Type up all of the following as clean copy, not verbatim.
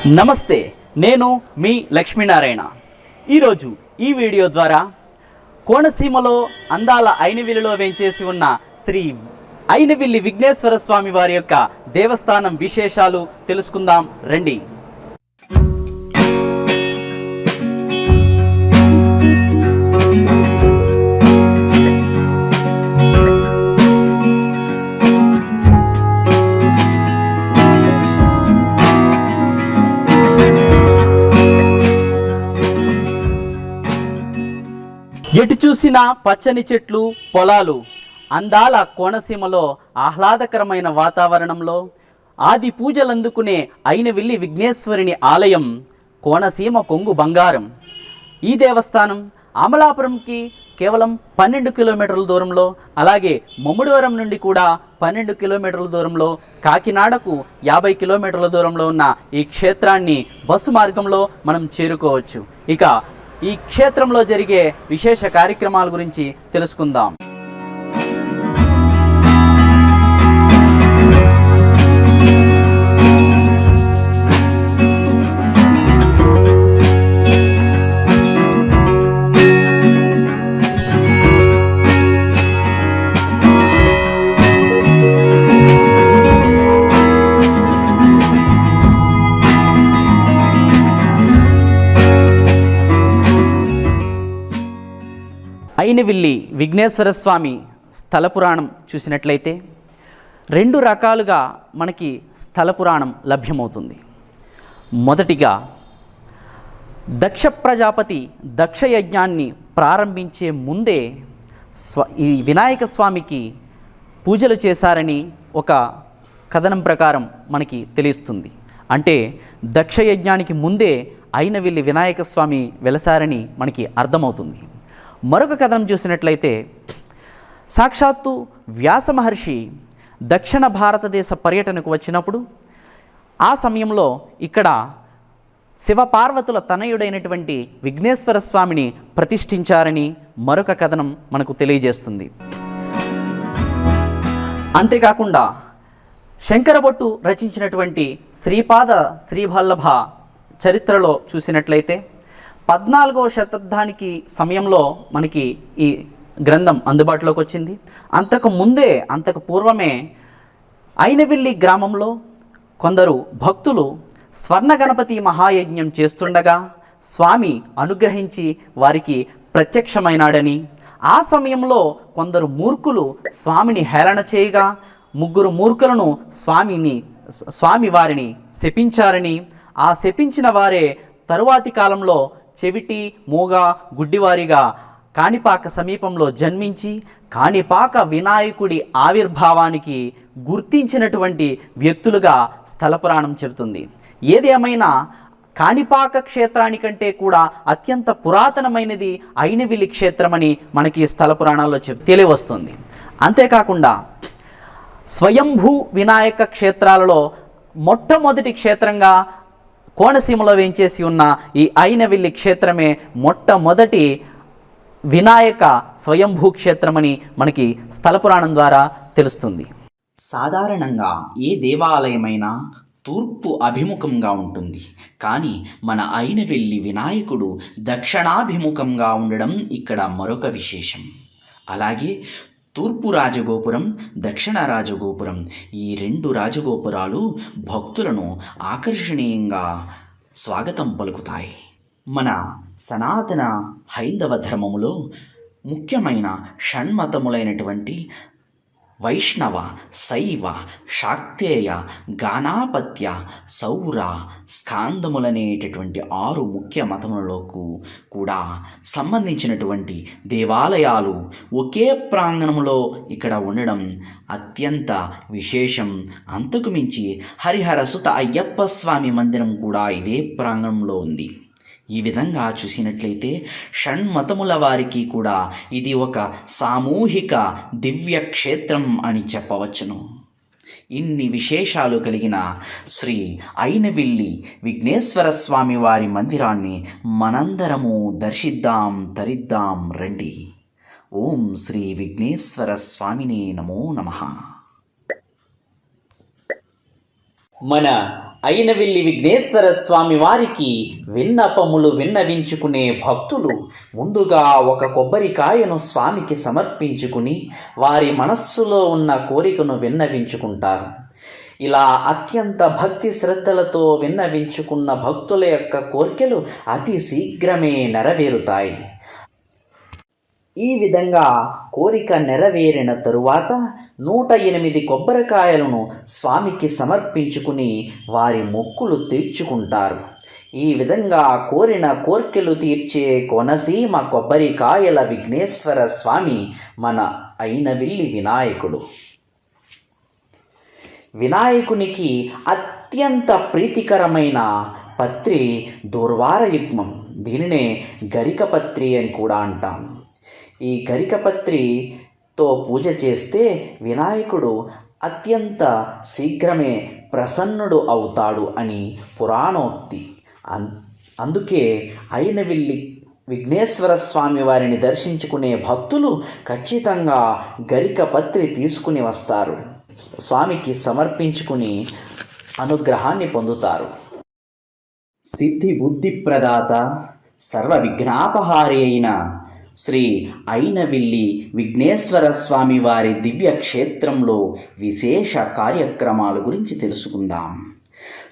నమస్తే, నేను మీ లక్ష్మీనారాయణ. ఈరోజు ఈ వీడియో ద్వారా కోనసీమలో అందాల అయినవిల్లిలో వేంచేసి ఉన్న శ్రీ అయినవిల్లి విఘ్నేశ్వర స్వామి వారి యొక్క దేవస్థానం విశేషాలు తెలుసుకుందాం రండి. ఎటు చూసినా పచ్చని చెట్లు, పొలాలు, అందాల కోనసీమలో ఆహ్లాదకరమైన వాతావరణంలో ఆది పూజలు అందుకునే అయినవిల్లి విఘ్నేశ్వరుని ఆలయం కోనసీమ కొంగు బంగారం. ఈ దేవస్థానం అమలాపురంకి కేవలం 12 కిలోమీటర్ల దూరంలో, అలాగే ముమ్మడివరం నుండి కూడా 12 కిలోమీటర్ల దూరంలో, కాకినాడకు 50 కిలోమీటర్ల దూరంలో ఉన్న ఈ క్షేత్రాన్ని బస్సు మార్గంలో మనం చేరుకోవచ్చు. ఇక ఈ క్షేత్రంలో జరిగే విశేష కార్యక్రమాల గురించి తెలుసుకుందాం. అయినవిల్లి విఘ్నేశ్వర స్వామి స్థల పురాణం చూసినట్లయితే 2 రకాలుగా మనకి స్థల పురాణం లభ్యమవుతుంది. మొదటిగా దక్ష ప్రజాపతి దక్ష యజ్ఞాన్ని ప్రారంభించే ముందే ఈ వినాయక స్వామికి పూజలు చేశారని ఒక కథనం ప్రకారం మనకి తెలుస్తుంది. అంటే దక్ష యజ్ఞానికి ముందే అయినవిల్లి వినాయక స్వామి వెలసారని మనకి అర్థమవుతుంది. మరొక కథనం చూసినట్లయితే సాక్షాత్తు వ్యాస మహర్షి దక్షిణ భారతదేశ పర్యటనకు వచ్చినప్పుడు ఆ సమయంలో ఇక్కడ శివపార్వతుల తనయుడైనటువంటి విఘ్నేశ్వర స్వామిని ప్రతిష్ఠించారని మరొక కథనం మనకు తెలియజేస్తుంది. అంతేకాకుండా శంకరభట్టు రచించినటువంటి శ్రీపాద శ్రీవల్లభ చరిత్రలో చూసినట్లయితే 14వ శతాబ్దానికి సమయంలో మనకి ఈ గ్రంథం అందుబాటులోకి వచ్చింది. అంతకు పూర్వమే అయినవిల్లి గ్రామంలో కొందరు భక్తులు స్వర్ణ గణపతి మహాయజ్ఞం చేస్తుండగా స్వామి అనుగ్రహించి వారికి ప్రత్యక్షమైనాడని, ఆ సమయంలో కొందరు మూర్ఖులు స్వామిని హేళన చేయగా 3 మూర్ఖులను స్వామి వారిని శపించారని, ఆ శపించిన వారే తరువాతి కాలంలో చెవిటి, మూగ, గుడ్డివారిగా కాణిపాక సమీపంలో జన్మించి కాణిపాక వినాయకుడి ఆవిర్భావానికి గుర్తించినటువంటి వ్యక్తులుగా స్థల పురాణం చెబుతుంది. ఏదేమైనా కాణిపాక క్షేత్రానికంటే కూడా అత్యంత పురాతనమైనది అయినవిల్లి క్షేత్రమని మనకి స్థల పురాణాల్లో తెలియవస్తుంది. అంతేకాకుండా స్వయంభూ వినాయక క్షేత్రాలలో మొట్టమొదటి క్షేత్రంగా కోనసీమలో వేంచేసి ఉన్న ఈ అయినవిల్లి క్షేత్రమే మొట్టమొదటి వినాయక స్వయంభూ క్షేత్రమని మనకి స్థల పురాణం ద్వారా తెలుస్తుంది. సాధారణంగా ఏ దేవాలయమైనా తూర్పు అభిముఖంగా ఉంటుంది, కానీ మన అయినవిల్లి వినాయకుడు దక్షిణాభిముఖంగా ఉండడం ఇక్కడ మరొక విశేషం. అలాగే తూర్పు రాజగోపురం, దక్షిణ రాజగోపురం, ఈ 2 రాజగోపురాలు భక్తులను ఆకర్షణీయంగా స్వాగతం పలుకుతాయి. మన సనాతన హైందవ ధర్మములో ముఖ్యమైన షణ్మతములైనటువంటి వైష్ణవ, శైవ, శాక్తేయ, గాణాపత్య, సౌర, స్కాందములనేటటువంటి 6 ముఖ్య మతములకు కూడా సంబంధించినటువంటి దేవాలయాలు ఒకే ప్రాంగణంలో ఇక్కడ ఉండడం అత్యంత విశేషం. అంతకు మించి హరిహర సుత అయ్యప్ప స్వామి మందిరం కూడా ఇదే ప్రాంగణంలో ఉంది. ఈ విధంగా చూసినట్లయితే షణ్మతముల వారికి కూడా ఇది ఒక సామూహిక దివ్య క్షేత్రం అని చెప్పవచ్చును. ఇన్ని విశేషాలు కలిగిన శ్రీ అయినవిల్లి విఘ్నేశ్వర స్వామి వారి మందిరాన్ని మనందరము దర్శిద్దాం, తరిద్దాం రండి. ఓం శ్రీ విఘ్నేశ్వర స్వామినే నమో నమః. మన అయినవిల్లి విఘ్నేశ్వర స్వామి వారికి విన్నపములు విన్నవించుకునే భక్తులు ముందుగా ఒక కొబ్బరికాయను స్వామికి సమర్పించుకుని వారి మనస్సులో ఉన్న కోరికను విన్నవించుకుంటారు. ఇలా అత్యంత భక్తి శ్రద్ధలతో విన్నవించుకున్న భక్తుల యొక్క కోరికలు అతి శీఘ్రమే నెరవేరుతాయి. ఈ విధంగా కోరిక నెరవేరిన తరువాత 108 కొబ్బరికాయలను స్వామికి సమర్పించుకుని వారి మొక్కులు తీర్చుకుంటారు. ఈ విధంగా కోరిన కోర్కెలు తీర్చే కోనసీమ కొబ్బరికాయల విఘ్నేశ్వర స్వామి మన అయినవిల్లి వినాయకుడు. వినాయకునికి అత్యంత ప్రీతికరమైన పత్రి దూర్వారయుగ్మం. దీనినే గరికపత్రి అని కూడా అంటాం. ఈ గరికపత్రితో పూజ చేస్తే వినాయకుడు అత్యంత శీఘ్రమే ప్రసన్నుడు అవుతాడు అని పురాణోక్తి. అందుకే అయినవిల్లి విఘ్నేశ్వర స్వామి వారిని దర్శించుకునే భక్తులు ఖచ్చితంగా గరికపత్రి తీసుకుని వస్తారు. స్వామికి సమర్పించుకుని అనుగ్రహాన్ని పొందుతారు. సిద్ధి బుద్ధి ప్రదాత సర్వ విఘ్నాపహారి అయిన శ్రీ అయినవిల్లి విఘ్నేశ్వర స్వామి వారి దివ్య క్షేత్రంలో విశేష కార్యక్రమాల గురించి తెలుసుకుందాం.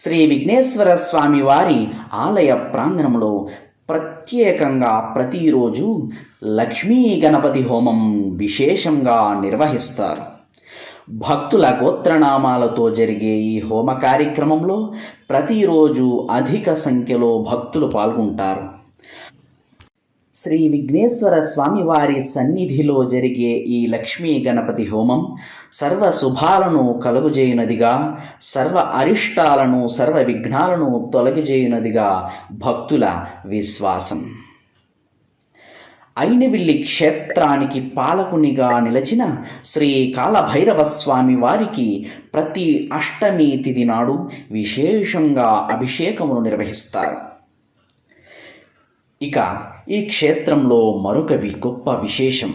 శ్రీ విఘ్నేశ్వర స్వామి వారి ఆలయ ప్రాంగణంలో ప్రత్యేకంగా ప్రతిరోజు లక్ష్మీ గణపతి హోమం విశేషంగా నిర్వహిస్తారు. భక్తుల గోత్రనామాలతో జరిగే ఈ హోమ కార్యక్రమంలో ప్రతిరోజు అధిక సంఖ్యలో భక్తులు పాల్గొంటారు. శ్రీ విఘ్నేశ్వర స్వామివారి సన్నిధిలో జరిగే ఈ లక్ష్మీ గణపతి హోమం సర్వ శుభాలను కలుగజేయునదిగా, సర్వ అరిష్టాలను సర్వ విఘ్నాలను తొలగిజేయునదిగా భక్తుల విశ్వాసం. అయినవిల్లి క్షేత్రానికి పాలకునిగా నిలచిన శ్రీ కాలభైరవ స్వామి వారికి ప్రతి అష్టమి తిథి నాడు విశేషంగా అభిషేకమును నిర్వహిస్తారు. ఇక ఈ క్షేత్రంలో మరొక గొప్ప విశేషం,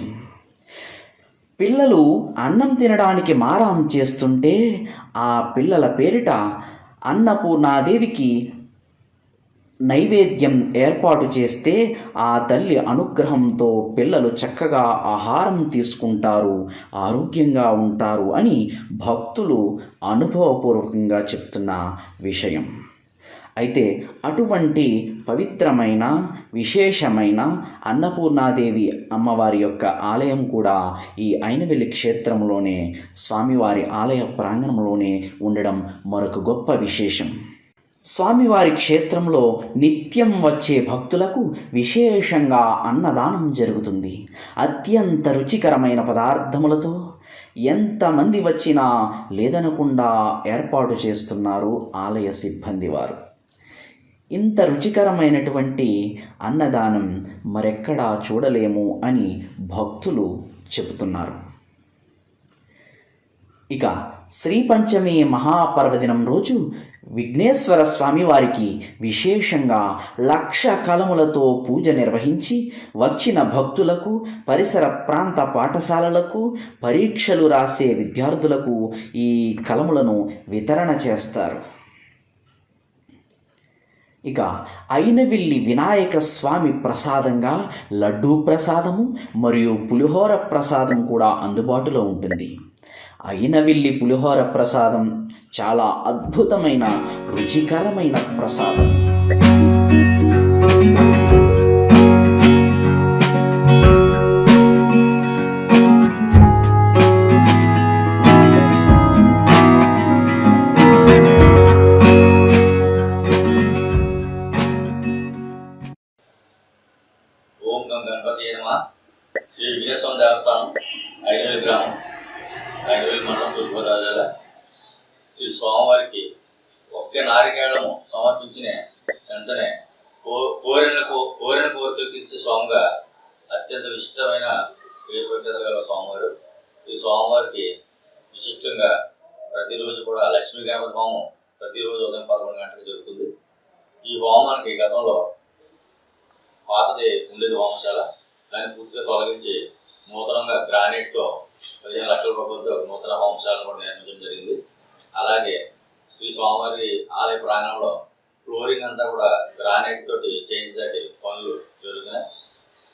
పిల్లలు అన్నం తినడానికి మారం చేస్తుంటే ఆ పిల్లల పేరిట అన్నపూర్ణాదేవికి నైవేద్యం ఏర్పాటు చేస్తే ఆ తల్లి అనుగ్రహంతో పిల్లలు చక్కగా ఆహారం తీసుకుంటారు, ఆరోగ్యంగా ఉంటారు అని భక్తులు అనుభవపూర్వకంగా చెప్తున్న విషయం. అయితే అటువంటి పవిత్రమైన విశేషమైన అన్నపూర్ణాదేవి అమ్మవారి యొక్క ఆలయం కూడా ఈ అయినవిల్లి క్షేత్రంలోనే, స్వామివారి ఆలయ ప్రాంగణంలోనే ఉండడం మరొక గొప్ప విశేషం. స్వామివారి క్షేత్రంలో నిత్యం వచ్చే భక్తులకు విశేషంగా అన్నదానం జరుగుతుంది. అత్యంత రుచికరమైన పదార్థములతో ఎంతమంది వచ్చినా లేదనకుండా ఏర్పాటు చేస్తున్నారు ఆలయ సిబ్బంది వారు. ఇంత రుచికరమైనటువంటి అన్నదానం మరెక్కడా చూడలేము అని భక్తులు చెబుతున్నారు. ఇక శ్రీ పంచమి మహాపర్వదినం రోజు విఘ్నేశ్వర స్వామి వారికి విశేషంగా 1,00,000 కలములతో పూజ నిర్వహించి వచ్చిన భక్తులకు, పరిసర ప్రాంత పాఠశాలలకు, పరీక్షలు రాసే విద్యార్థులకు ఈ కలములను వితరణ చేస్తారు. ఇక అయినవిల్లి వినాయక స్వామి ప్రసాదంగా లడ్డూ ప్రసాదము మరియు పులిహోర ప్రసాదం కూడా అందుబాటులో ఉంటుంది. అయినవిల్లి పులిహోర ప్రసాదం చాలా అద్భుతమైన రుచికరమైన ప్రసాదం. ఓం గం గణపతి నమః. శ్రీ విఘ్నేశ్వర దేవస్థానం అయినవిల్లి గ్రామం, అయినవిల్లి మండలం, తూర్పుగోదావరి జిల్లా. శ్రీ స్వామివారికి ఒక్క నారికేళము సమర్పించిన వెంటనే కోరిన కోరికలు తీర్చే స్వామిగా అత్యంత విశిష్టమైన పేరు పెట్టగల స్వామివారు. ఈ స్వామివారికి విశిష్టంగా ప్రతిరోజు కూడా లక్ష్మీ గణపతి హోమం ప్రతిరోజు ఉదయం 11 గంటలకు జరుగుతుంది. ఈ హోమానికి గతంలో పాతది ఉండేది హోమశాల, దాన్ని పూర్తిగా తొలగించి నూతనంగా గ్రానైట్తో 15 లక్షల రూపాయలతో నూతన హోమశాలను కూడా నిర్మించడం జరిగింది. అలాగే శ్రీ స్వామివారి ఆలయ ప్రాంగణంలో ఫ్లోరింగ్ అంతా కూడా గ్రానైట్ తోటి చేయించడానికి పనులు జరుగుతున్నాయి.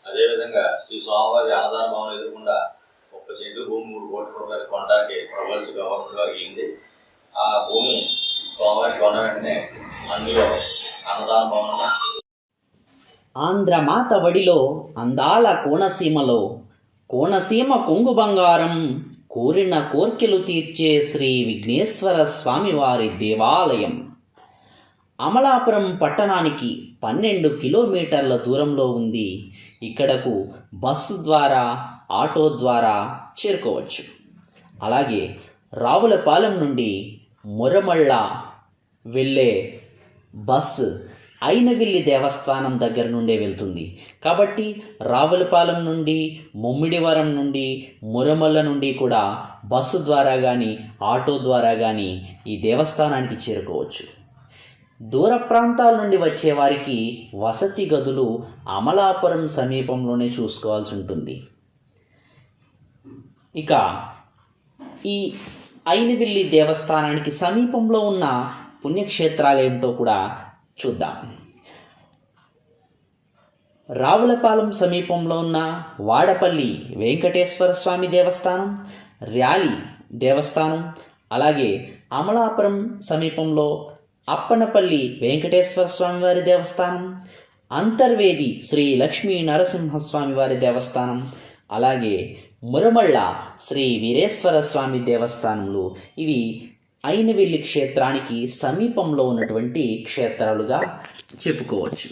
అదేవిధంగా శ్రీ స్వామివారి అన్నదాన భవనం ఎదురకుండా 1 సెంటు భూమి 3 కోట్ల రూపాయలు కొనడానికి ప్రపోజల్స్ గవర్నమెంట్ వారికి వెళ్ళింది. ఆ భూమి స్వామివారికి కొన్న వెంటనే అందులో అన్నదాన భవనం ఆంధ్రమాత వడిలో అందాల కోనసీమలో కోనసీమ కొంగు బంగారం కోరిన కోర్కెలు తీర్చే శ్రీ విఘ్నేశ్వర స్వామివారి దేవాలయం అమలాపురం పట్టణానికి 12 కిలోమీటర్ల దూరంలో ఉంది. ఇక్కడకు బస్సు ద్వారా ఆటో ద్వారా చేరుకోవచ్చు. అలాగే రావులపాలెం నుండి మురమళ్ళ వెళ్ళే బస్సు అయినవిల్లి దేవస్థానం దగ్గర నుండే వెళ్తుంది. కాబట్టి రావులపాలెం నుండి, ముమ్మిడివరం నుండి, మురమల్ల నుండి కూడా బస్సు ద్వారా కానీ ఆటో ద్వారా కానీ ఈ దేవస్థానానికి చేరుకోవచ్చు. దూర ప్రాంతాల నుండి వచ్చే వారికి వసతి గదులు అమలాపురం సమీపంలోనే చూసుకోవాల్సి ఉంటుంది. ఇక ఈ అయినవిల్లి దేవస్థానానికి సమీపంలో ఉన్న పుణ్యక్షేత్రాలు ఏమిటో కూడా చూద్దాం. రావులపాలెం సమీపంలో ఉన్న వాడపల్లి వెంకటేశ్వర స్వామి దేవస్థానం, ర్యాలి దేవస్థానం, అలాగే అమలాపురం సమీపంలో అప్పనపల్లి వెంకటేశ్వర స్వామి వారి దేవస్థానం, అంతర్వేది శ్రీ లక్ష్మీ నరసింహస్వామి వారి దేవస్థానం, అలాగే మురమళ్ళ శ్రీ వీరేశ్వర స్వామి దేవస్థానములు ఇవి అయినవిల్లి క్షేత్రానికి సమీపంలో ఉన్నటువంటి క్షేత్రాలుగా చెప్పుకోవచ్చు.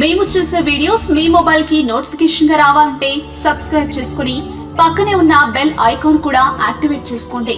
మేము చేసే వీడియోస్ మీ మొబైల్ కి నోటిఫికేషన్ గా రావాలంటే సబ్స్క్రైబ్ చేసుకుని పక్కనే ఉన్న బెల్ ఐకాన్ కూడా యాక్టివేట్ చేసుకోండి.